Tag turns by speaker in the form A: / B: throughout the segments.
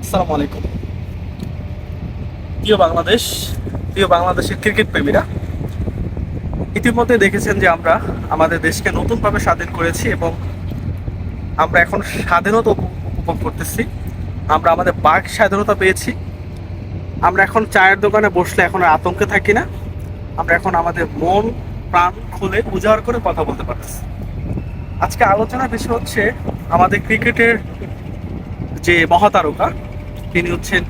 A: আসসালামু আলাইকুম। প্রিয় বাংলাদেশের ক্রিকেট প্রেমীরা, ইতিমধ্যে দেখেছেন যে আমরা আমাদের দেশকে নতুনভাবে স্বাধীন করেছি এবং আমরা এখন স্বাধীনতা উপভোগ করতেছি। আমরা আমাদের বাক স্বাধীনতা পেয়েছি। আমরা এখন চায়ের দোকানে বসলে এখন আর আতঙ্কে থাকি না। আমরা এখন আমাদের মন প্রাণ খুলে উজাড় করে কথা বলতে পারতেছি। আজকে আলোচনার বিষয় হচ্ছে আমাদের ক্রিকেটের যে মহাতারকা, তিনি হচ্ছেন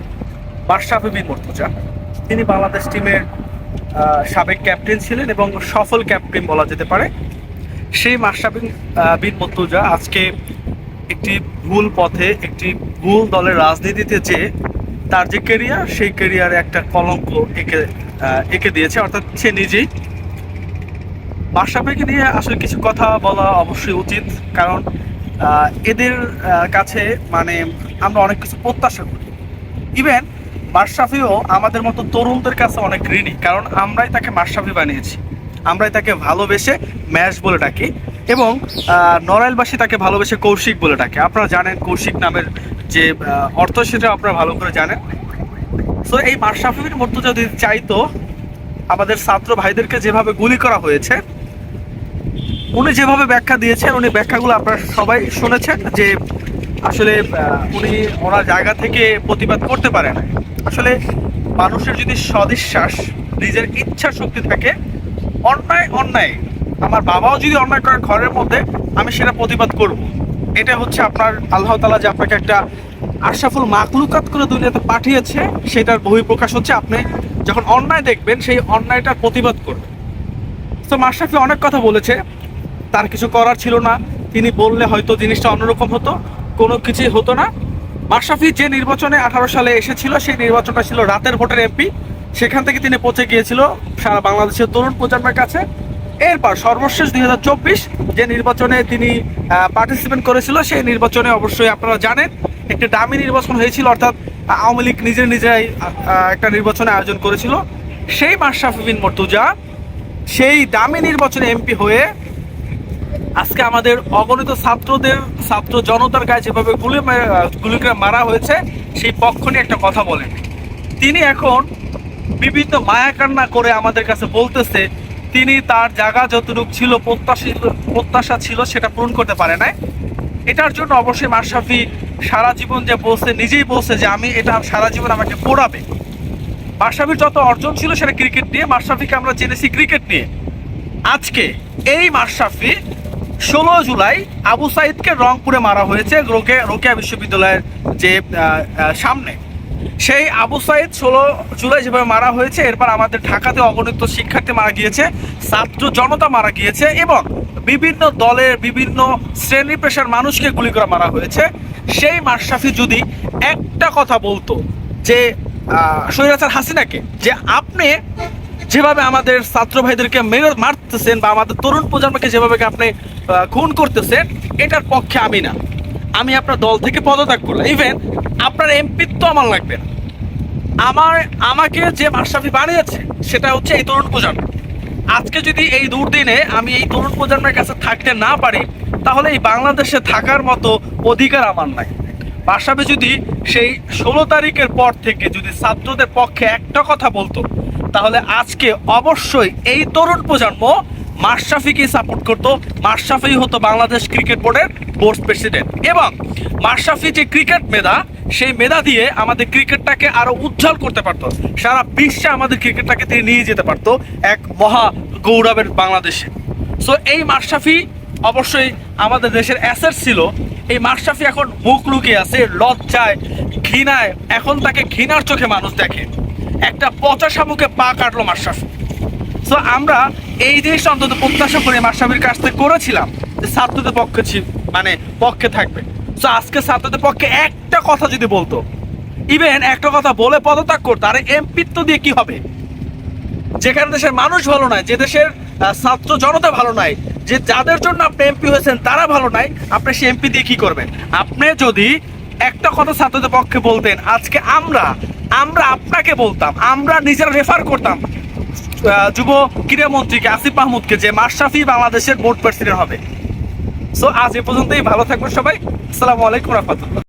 A: মাশরাফি বিন মুর্তজা। তিনি বাংলাদেশ টিমের সাবেক ক্যাপ্টেন ছিলেন এবং সফল ক্যাপ্টেন বলা যেতে পারে। সেই মাশরাফি বিন মুর্তজা আজকে একটি ভুল পথে, একটি ভুল দলের রাজনীতিতে যে তার যে কেরিয়ার, সেই কেরিয়ারে একটা কলঙ্ক এঁকে দিয়েছে, অর্থাৎ সে নিজেই। মাশরাফিকে নিয়ে আসলে কিছু কথা বলা অবশ্যই উচিত, কারণ এদের কাছে মানে আমরা অনেক কিছু প্রত্যাশা করি। ইভেন মাশরাফিও আমাদের মতো তরুণদের কাছে অনেক ঋণী, কারণ আমরাই তাকে মাশরাফি বানিয়েছি, আমরাই তাকে ভালোবেসে ম্যাচ বলে ডাকি এবং নড়াইলবাসী তাকে ভালোবেসে কৌশিক বলে ডাকে। আপনারা জানেন কৌশিক নামের যে অর্থ, সেটা আপনারা ভালো করে জানেন। সো এই মাশরাফি বিন মুর্তজা যদি চাইতো আমাদের ছাত্র ভাইদেরকে যেভাবে গুলি করা হয়েছে, উনি যেভাবে ব্যাখ্যা দিয়েছেন, উনি ব্যাখ্যাগুলো আপনারা সবাই শুনেছেন যে আসলে উনি ওনার জায়গা থেকে প্রতিবাদ করতে পারে না। আসলে মানুষের যদি সদিশ্বাস, নিজের ইচ্ছা শক্তি থাকে, অন্যায় আমার বাবাও যদি অন্যায় করে ঘরের মধ্যে, আমি সেটা প্রতিবাদ করব। এটা হচ্ছে আপনার আল্লাহ তাআলা যে আপনাকে একটা আশরাফুল মাখলুকাত করে দুনিয়াতে পাঠিয়েছে, সেটার বহিঃপ্রকাশ হচ্ছে আপনি যখন অন্যায় দেখবেন সেই অন্যায়টার প্রতিবাদ করবেন। তো মাশরাফি অনেক কথা বলেছে, তার কিছু করার ছিল না, তিনি বললে হয়তো জিনিসটা অন্যরকম হতো, কোনো কিছুই হতো না। মাশরাফি যে নির্বাচনে 18 সালে এসেছিল, সেই নির্বাচনটা ছিল রাতের ভোটের এমপি। সেখান থেকে তিনি পৌঁছে গিয়েছিল সারা বাংলাদেশের তরুণ প্রজন্মের কাছে। এরপর সর্বশেষ 2024 যে নির্বাচনে তিনি পার্টিসিপেট করেছিল, সেই নির্বাচনে অবশ্যই আপনারা জানেন একটি ডামি নির্বাচন হয়েছিল, অর্থাৎ আওয়ামী লীগ নিজেরাই একটা নির্বাচনে আয়োজন করেছিল। সেই মাশরাফি বিন মুর্তজা সেই ডামি নির্বাচনে এমপি হয়ে আজকে আমাদের অগণিত ছাত্র জনতার গায়ে যেভাবে গুলি করে মারা হয়েছে, সেই পক্ষ নিয়ে একটা কথা বলেন। তিনি এখন বিভিন্ন মায়াকান্না করে আমাদের কাছে বলতেছে তিনি তার জায়গা যতটুকু ছিল, প্রত্যাশা ছিল, সেটা পূরণ করতে পারে নাই। এটার জন্য অবশ্যই মাশরাফি সারা জীবন যে বলছে, নিজেই বলছে যে আমি এটা সারা জীবন আমাকে পোড়াবে। মাশরাফির যত অর্জন ছিল সেটা ক্রিকেট নিয়ে, মাশরাফিকে আমরা জেনেছি ক্রিকেট নিয়ে। আজকে এই মাশরাফি 16 জুলাই আবু সাইদকে রংপুরে মারা হয়েছে, রোকেয়া বিশ্ববিদ্যালয়ের যে সামনে। সেই আবু সাইদ 16 জুলাই যেভাবে মারা হয়েছে, এরপর আমাদের ঢাকাতে অগণিত শিক্ষার্থী মারা গিয়েছে, ছাত্র জনতা মারা গিয়েছে এবং বিভিন্ন দলের বিভিন্ন শ্রেণী পেশার মানুষকে গুলি করে মারা হয়েছে। সেই মাশরাফি যদি একটা কথা বলতো যে স্বৈরাচার হাসিনাকে, যে আপনি যেভাবে আমাদের ছাত্র ভাইদেরকে মারতেছেন বা আমাদের তরুণ প্রজন্মকে যেভাবে আপনি খুন করতেছেন, এটার পক্ষে আমি না, আমি আপনার দল থেকে পদত্যাগ করলাম। ইভেন আপনার এমপিত্ব আমার লাগবে না, আমাকে যে মাশরাফি বানিয়েছে সেটা হচ্ছে এই তরুণ প্রজন্ম। আজকে যদি এই দুর্দিনে আমি এই তরুণ প্রজন্মের কাছে থাকতে না পারি, তাহলে এই বাংলাদেশে থাকার মতো অধিকার আমার নাই। মাশরাফি যদি সেই 16 তারিখের পর থেকে যদি ছাত্রদের পক্ষে একটা কথা বলতো, তাহলে আজকে অবশ্যই এই তরুণ প্রজন্ম মাশরাফিকে সাপোর্ট করতো। মাশরাফি হতো বাংলাদেশ ক্রিকেট বোর্ডের বোর্ড প্রেসিডেন্ট এবং মাশরাফি যে ক্রিকেট মেধা, সেই মেধা দিয়ে আমাদের ক্রিকেটটাকে আরো উজ্জ্বল করতে পারতো, সারা বিশ্বে আমাদের ক্রিকেটটাকে তিনি নিয়ে যেতে পারতো এক মহা গৌরবের বাংলাদেশে। সো এই মাশরাফি অবশ্যই আমাদের দেশের অ্যাসেট ছিল। এই মাশরাফি এখন মুখ লুকিয়ে আছে, লজ্জায়, ঘৃণায়, এখন তাকে ঘৃণার চোখে মানুষ দেখে। একটা পচা শামুকে পা কাটলো মাশরাফি। সো আমরা এই জিনিসটা অন্তত প্রত্যাশা করে মাশরাফির কাছ থেকে করেছিলাম যে ছাত্রদের পক্ষে থাকবে। সো আজকে ছাত্রদের পক্ষে একটা কথা যদি বলতো, ইভেন একটা কথা বলে পদত্যাগ করতো, আরে এমপিত্ব দিয়ে কি হবে? যেখানে দেশের মানুষ ভালো নাই, যে দেশের ছাত্র জনতা ভালো নাই, যে যাদের জন্য আপনি এমপি হয়েছেন তারা ভালো নাই, আপনি সে এমপি দিয়ে কি করবেন? আপনি যদি একটা কথা ছাত্রদের পক্ষে বলতেন, আজকে আমরা আপনাকে বলতাম, আমরা নিজেরা রেফার করতাম যুব ক্রীড়া মন্ত্রীকে আসিফ মাহমুদকে যে মাশরাফি বাংলাদেশের বোর্ড প্রেসিডেন্ট হবে। সো আজ এ পর্যন্তই, ভালো থাকবেন সবাই। আসসালামু আলাইকুম রাহমাতুল্লাহ।